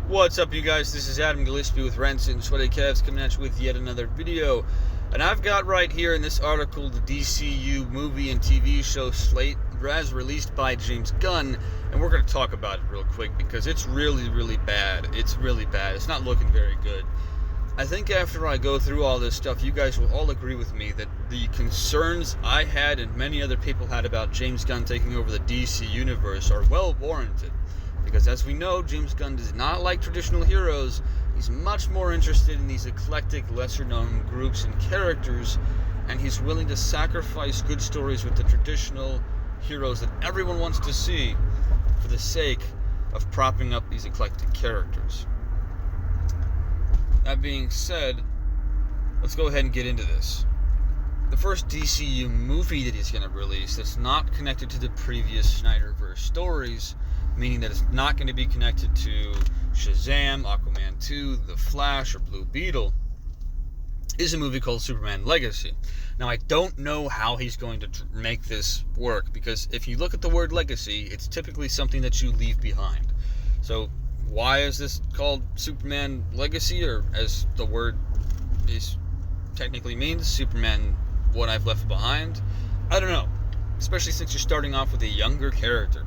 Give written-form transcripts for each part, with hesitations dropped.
What's up, you guys? This is Adam Gillespie with Rents and Sweaty Cavs coming at you with yet another video. And I've got right here in this article the DCU movie and TV show slate as released by James Gunn. And we're going to talk about it real quick because it's really bad. It's really bad. It's not looking very good. I think after I go through all this stuff, you guys will all agree with me that the concerns I had and many other people had about James Gunn taking over the DC universe are well warranted. Because as we know, James Gunn does not like traditional heroes. He's much more interested in these eclectic, lesser-known groups and characters, and he's willing to sacrifice good stories with the traditional heroes that everyone wants to see for the sake of propping up these eclectic characters. That being said, let's go ahead and get into this. The first DCU movie that he's going to release that's not connected to the previous Snyderverse stories, meaning that it's not going to be connected to Shazam, Aquaman 2, The Flash, or Blue Beetle, is a movie called Superman Legacy. Now, I don't know how he's going to make this work, because if you look at the word legacy, it's typically something that you leave behind. So, why is this called Superman Legacy, or as the word is technically means, Superman What I've Left Behind? I don't know, especially since you're starting off with a younger character.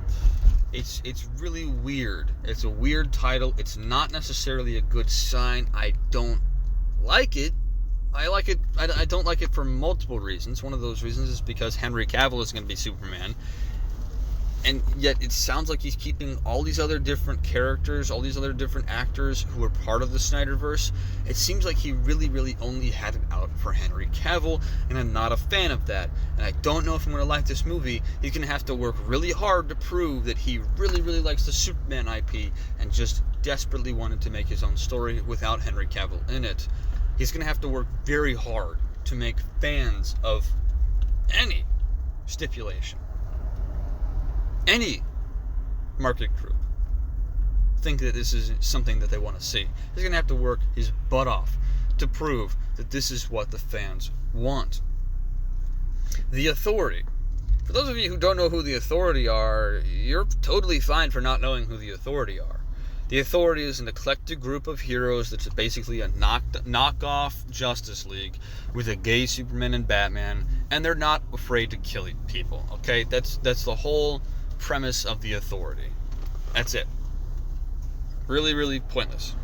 It's really weird. It's a weird title. It's not necessarily a good sign. I don't like it. I don't like it for multiple reasons. One of those reasons is because Henry Cavill is going to be Superman. And yet it sounds like he's keeping all these other different characters, all these other different actors who are part of the Snyderverse. It seems like he really only had it out for Henry Cavill, and I'm not a fan of that. And I don't know if I'm going to like this movie. He's going to have to work really hard to prove that he really likes the Superman IP and just desperately wanted to make his own story without Henry Cavill in it. He's going to have to work very hard to make fans of any stipulation, any market group, think that this is something that they want to see. He's going to have to work his butt off to prove that this is what the fans want. The Authority. For those of you who don't know who the Authority are, you're totally fine for not knowing who the Authority are. The Authority is an eclectic group of heroes that's basically a knockoff Justice League with a gay Superman and Batman, and they're not afraid to kill people, okay? That's the whole premise of the Authority. That's it. Really pointless.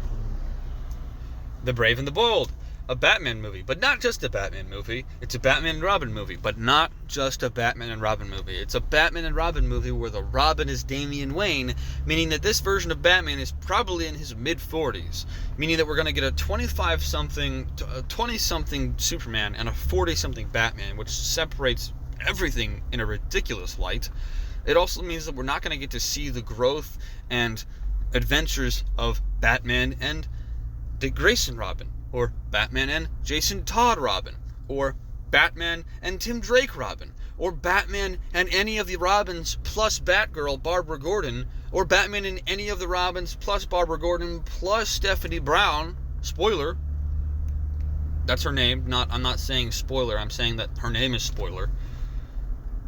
The Brave and the Bold, a Batman movie, but not just a Batman movie. It's a Batman and Robin movie, but not just a Batman and Robin movie. It's a Batman and Robin movie where the Robin is Damian Wayne, meaning that this version of Batman is probably in his mid-40s, meaning that we're going to get a 20-something Superman and a 40-something Batman, which separates everything in a ridiculous light. It also means that we're not going to get to see the growth and adventures of Batman and Dick Grayson Robin, or Batman and Jason Todd Robin, or Batman and Tim Drake Robin, or Batman and any of the Robins plus Batgirl Barbara Gordon, or Batman and any of the Robins plus Barbara Gordon plus Stephanie Brown. Spoiler. That's her name. I'm not saying spoiler. I'm saying that her name is Spoiler.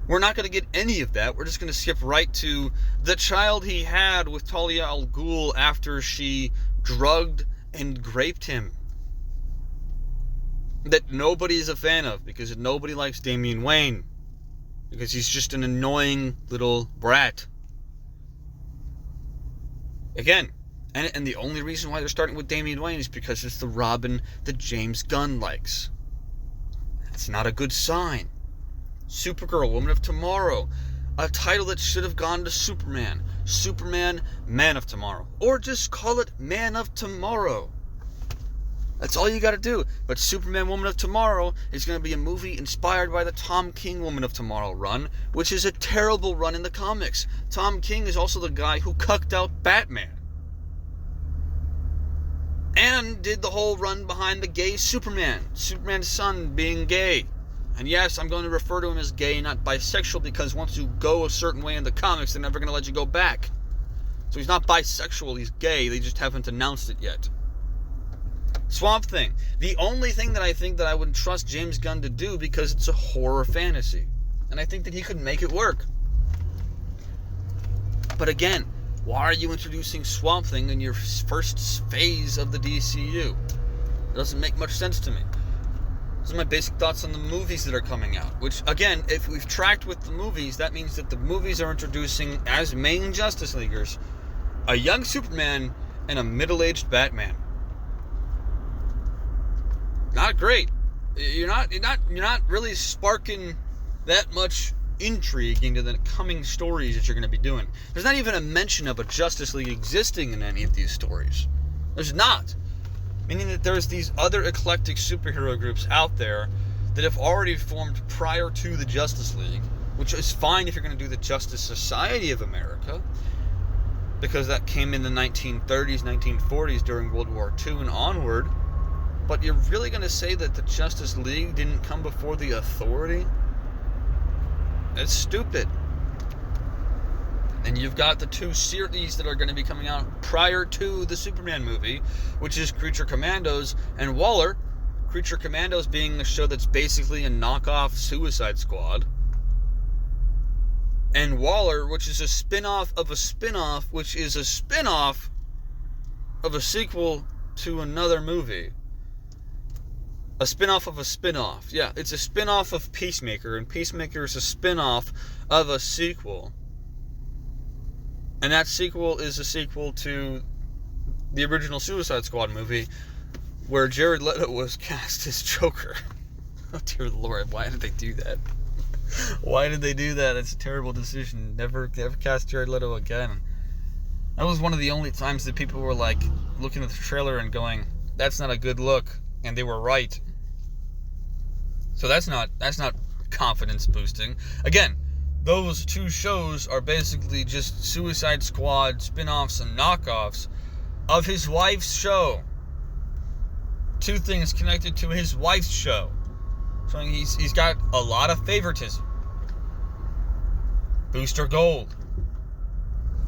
We're not going to get any of that. We're just going to skip right to the child he had with Talia al Ghul after she drugged and raped him. That nobody's a fan of because nobody likes Damian Wayne. Because he's just an annoying little brat. Again, and the only reason why they're starting with Damian Wayne is because it's the Robin that James Gunn likes. That's not a good sign. Supergirl, Woman of Tomorrow, a title that should have gone to Superman. Superman, Man of Tomorrow. Or just call it Man of Tomorrow. That's all you gotta do. But Superman, Woman of Tomorrow is going to be a movie inspired by the Tom King Woman of Tomorrow run, which is a terrible run in the comics. Tom King is also the guy who cucked out Batman. And did the whole run behind the gay Superman. Superman's son being gay. And yes, I'm going to refer to him as gay, not bisexual, because once you go a certain way in the comics, they're never going to let you go back. So he's not bisexual, he's gay. They just haven't announced it yet. Swamp Thing. The only thing that I think that I would trust James Gunn to do, because it's a horror fantasy. And I think that he could make it work. But again, Why are you introducing Swamp Thing in your first phase of the DCU? It doesn't make much sense to me. Those are my basic thoughts on the movies that are coming out. Which, again, if we've tracked with the movies, that means that the movies are introducing, as main Justice Leaguers, a young Superman and a middle-aged Batman. Not great. You're not really sparking that much intrigue into the coming stories that you're going to be doing. There's not even a mention of a Justice League existing in any of these stories. There's not. Meaning that there's these other eclectic superhero groups out there that have already formed prior to the Justice League, which is fine if you're going to do the Justice Society of America, because that came in the 1930s, 1940s during World War II and onward. But you're really going to say that the Justice League didn't come before the Authority? That's stupid. And you've got the two series that are going to be coming out prior to the Superman movie, which is Creature Commandos and Waller. Creature Commandos being a show that's basically a knockoff Suicide Squad. And Waller, which is a spin-off of a spin-off, which is a spin-off of a sequel to another movie. A spin-off of a spin-off. Yeah, it's a spin-off of Peacemaker, and Peacemaker is a spin-off of a sequel. And that sequel is a sequel to the original Suicide Squad movie, where Jared Leto was cast as Joker. Oh dear Lord, why did they do that? Why did they do that? It's a terrible decision. Never cast Jared Leto again. That was one of the only times that people were like looking at the trailer and going, "That's not a good look," and they were right. So that's not confidence boosting. Again, those two shows are basically just Suicide Squad spin-offs and knockoffs of his wife's show. Two things connected to his wife's show. So he's got a lot of favoritism. Booster Gold.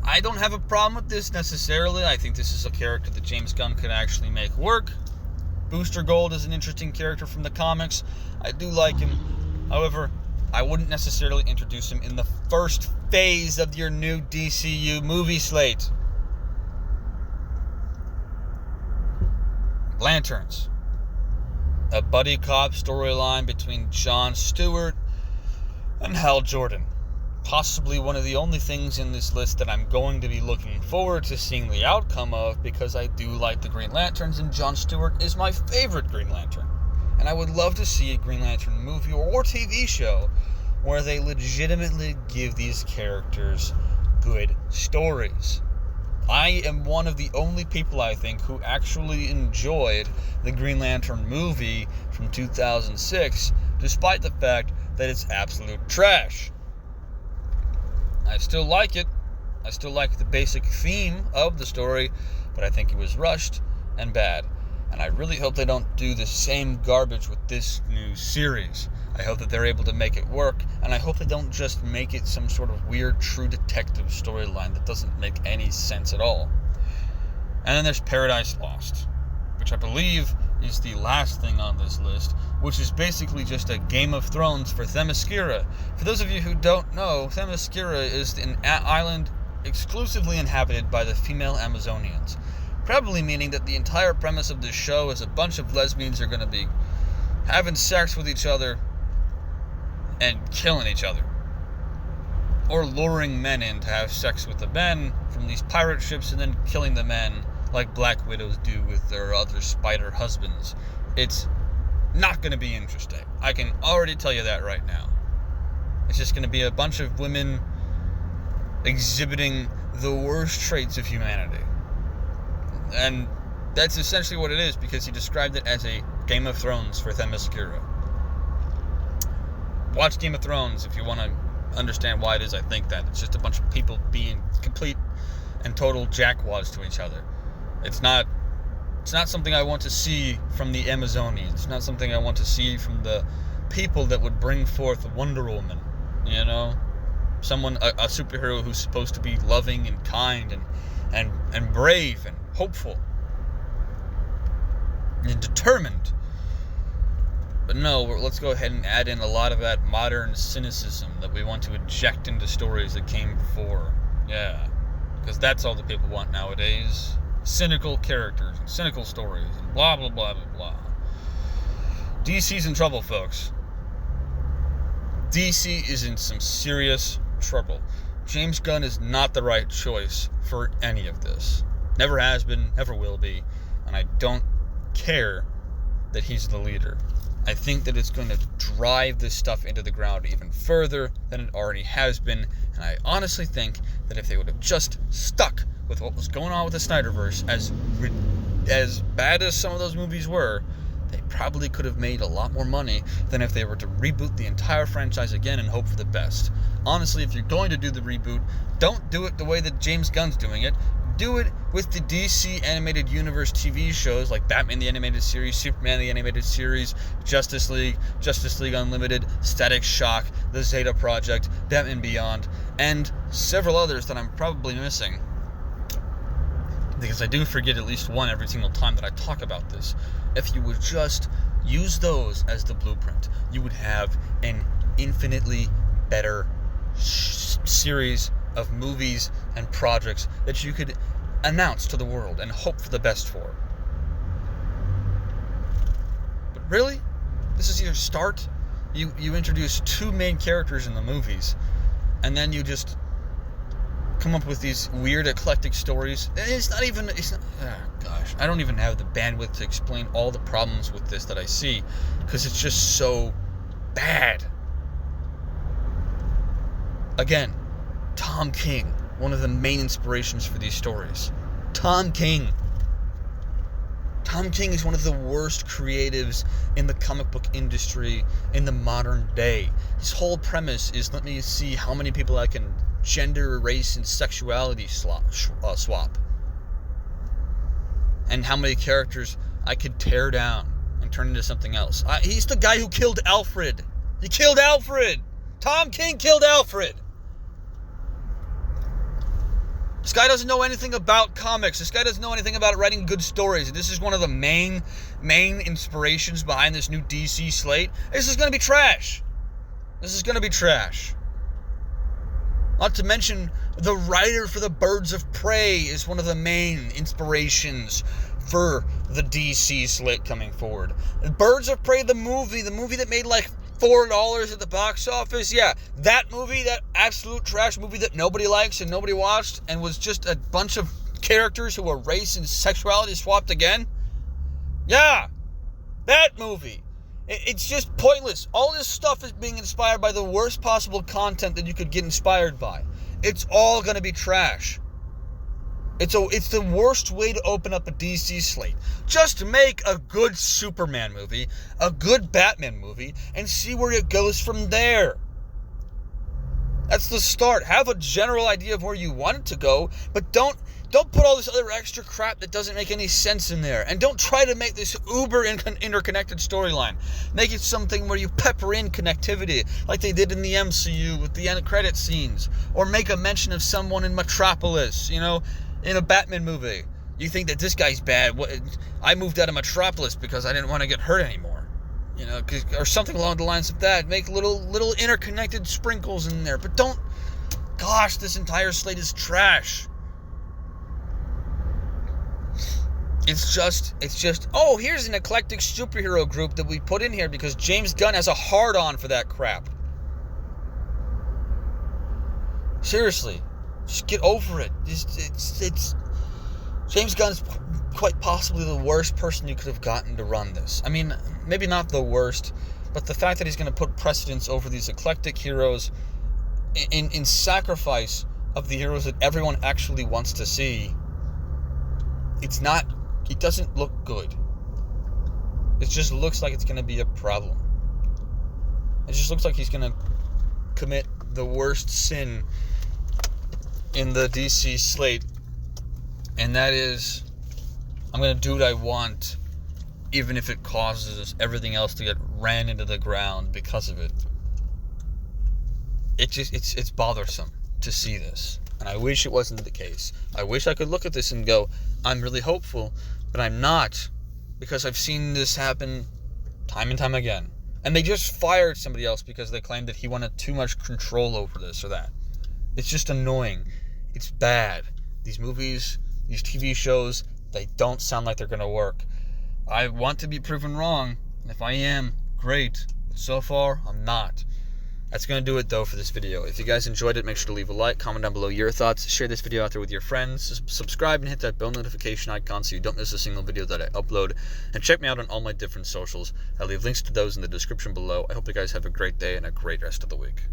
I don't have a problem with this necessarily. I think this is a character that James Gunn could actually make work. Booster Gold is an interesting character from the comics. I do like him. However, I wouldn't necessarily introduce him in the first phase of your new DCU movie slate. Lanterns. A buddy cop storyline between Jon Stewart and Hal Jordan. Possibly one of the only things in this list that I'm going to be looking forward to seeing the outcome of, because I do like the Green Lanterns, and Jon Stewart is my favorite Green Lantern. And I would love to see a Green Lantern movie or TV show where they legitimately give these characters good stories. I am one of the only people, I think, who actually enjoyed the Green Lantern movie from 2006, despite the fact that it's absolute trash. I still like it. I still like the basic theme of the story, but I think it was rushed and bad. And I really hope they don't do the same garbage with this new series. I hope that they're able to make it work, and I hope they don't just make it some sort of weird True Detective storyline that doesn't make any sense at all. And then there's Paradise Lost, which I believe is the last thing on this list, which is basically just a Game of Thrones for Themyscira. For those of you who don't know, Themyscira is an island exclusively inhabited by the female Amazonians. Probably meaning that the entire premise of this show is a bunch of lesbians are going to be having sex with each other and killing each other. Or luring men in to have sex with the men from these pirate ships and then killing the men like Black Widows do with their other spider husbands. It's not going to be interesting. I can already tell you that right now. It's just going to be a bunch of women exhibiting the worst traits of humanity. And that's essentially what it is, because he described it as a Game of Thrones for Themyscira. Watch Game of Thrones if you want to understand why it is I think that. It's just a bunch of people being complete and total jackwads to each other. It's not something I want to see from the Amazonians. It's not something I want to see from the people that would bring forth Wonder Woman. You know? Someone, a superhero who's supposed to be loving and kind and brave and hopeful and determined. But no, let's go ahead and add in a lot of that modern cynicism that we want to inject into stories that came before. Yeah. because that's all the people want nowadays. Cynical characters and cynical stories and blah, blah, blah, blah, blah. DC's in trouble, folks. DC is in some serious trouble. James Gunn is not the right choice for any of this. Never has been, never will be, and I don't care that he's the leader. I think that it's going to drive this stuff into the ground even further than it already has been, and I honestly think that if they would have just stuck with what was going on with the Snyderverse, as bad as some of those movies were, they probably could have made a lot more money than if they were to reboot the entire franchise again and hope for the best. Honestly, if you're going to do the reboot, don't do it the way that James Gunn's doing it. Do it with the DC Animated Universe TV shows like Batman the Animated Series, Superman the Animated Series, Justice League Unlimited, Static Shock, The Zeta Project, Batman Beyond, and several others that I'm probably missing, because I do forget at least one every single time that I talk about this. If you would just use those as the blueprint, you would have an infinitely better series of movies and projects that you could announce to the world and hope for the best for. But really, this is your start. You introduce two main characters in the movies, and then you just come up with these weird eclectic stories. I don't even have the bandwidth to explain all the problems with this that I see, because it's just so bad. Again, Tom King, one of the main inspirations for these stories. Tom King is one of the worst creatives in the comic book industry in the modern day. His whole premise is, let me see how many people I can gender, race, and sexuality swap. And how many characters I could tear down and turn into something else. He's the guy who killed Alfred. He killed Alfred! Tom King killed Alfred! This guy doesn't know anything about comics. This guy doesn't know anything about writing good stories. And this is one of the main inspirations behind this new DC slate. This is going to be trash. Not to mention, the writer for the Birds of Prey is one of the main inspirations for the DC slate coming forward. Birds of Prey, the movie that made like $4 at the box office. Yeah, that movie, that absolute trash movie that nobody likes and nobody watched, and was just a bunch of characters who were race and sexuality swapped again. Yeah, that movie. It's just pointless. All this stuff is being inspired by the worst possible content that you could get inspired by. It's all going to be trash. It's the worst way to open up a DC slate. Just make a good Superman movie, a good Batman movie, and see where it goes from there. That's the start. Have a general idea of where you want it to go, but don't put all this other extra crap that doesn't make any sense in there. And don't try to make this uber interconnected storyline. Make it something where you pepper in connectivity, like they did in the MCU with the end credit scenes. Or make a mention of someone in Metropolis, in a Batman movie. You think that this guy's bad. I moved out of Metropolis because I didn't want to get hurt anymore. Or something along the lines of that. Make little interconnected sprinkles in there. But don't... Gosh, this entire slate is trash. It's just, oh, here's an eclectic superhero group that we put in here because James Gunn has a hard-on for that crap. Seriously, just get over it. It's James Gunn's quite possibly the worst person you could have gotten to run this. I mean, maybe not the worst, but the fact that he's going to put precedence over these eclectic heroes in sacrifice of the heroes that everyone actually wants to see, it doesn't look good. It just looks like it's going to be a problem. It just looks like he's going to commit the worst sin in the DC slate, and that is, I'm going to do what I want, even if it causes everything else to get ran into the ground because of it. It's bothersome to see this, and I wish it wasn't the case. I wish I could look at this and go, I'm really hopeful, but I'm not, because I've seen this happen time and time again. And they just fired somebody else because they claimed that he wanted too much control over this or that. It's just annoying. It's bad. these movies, these TV shows, they don't sound like they're going to work. I want to be proven wrong, and if I am, great. But so far, I'm not. That's going to do it, though, for this video. If you guys enjoyed it, make sure to leave a like, comment down below your thoughts, share this video out there with your friends, subscribe and hit that bell notification icon so you don't miss a single video that I upload, and check me out on all my different socials. I'll leave links to those in the description below. I hope you guys have a great day and a great rest of the week.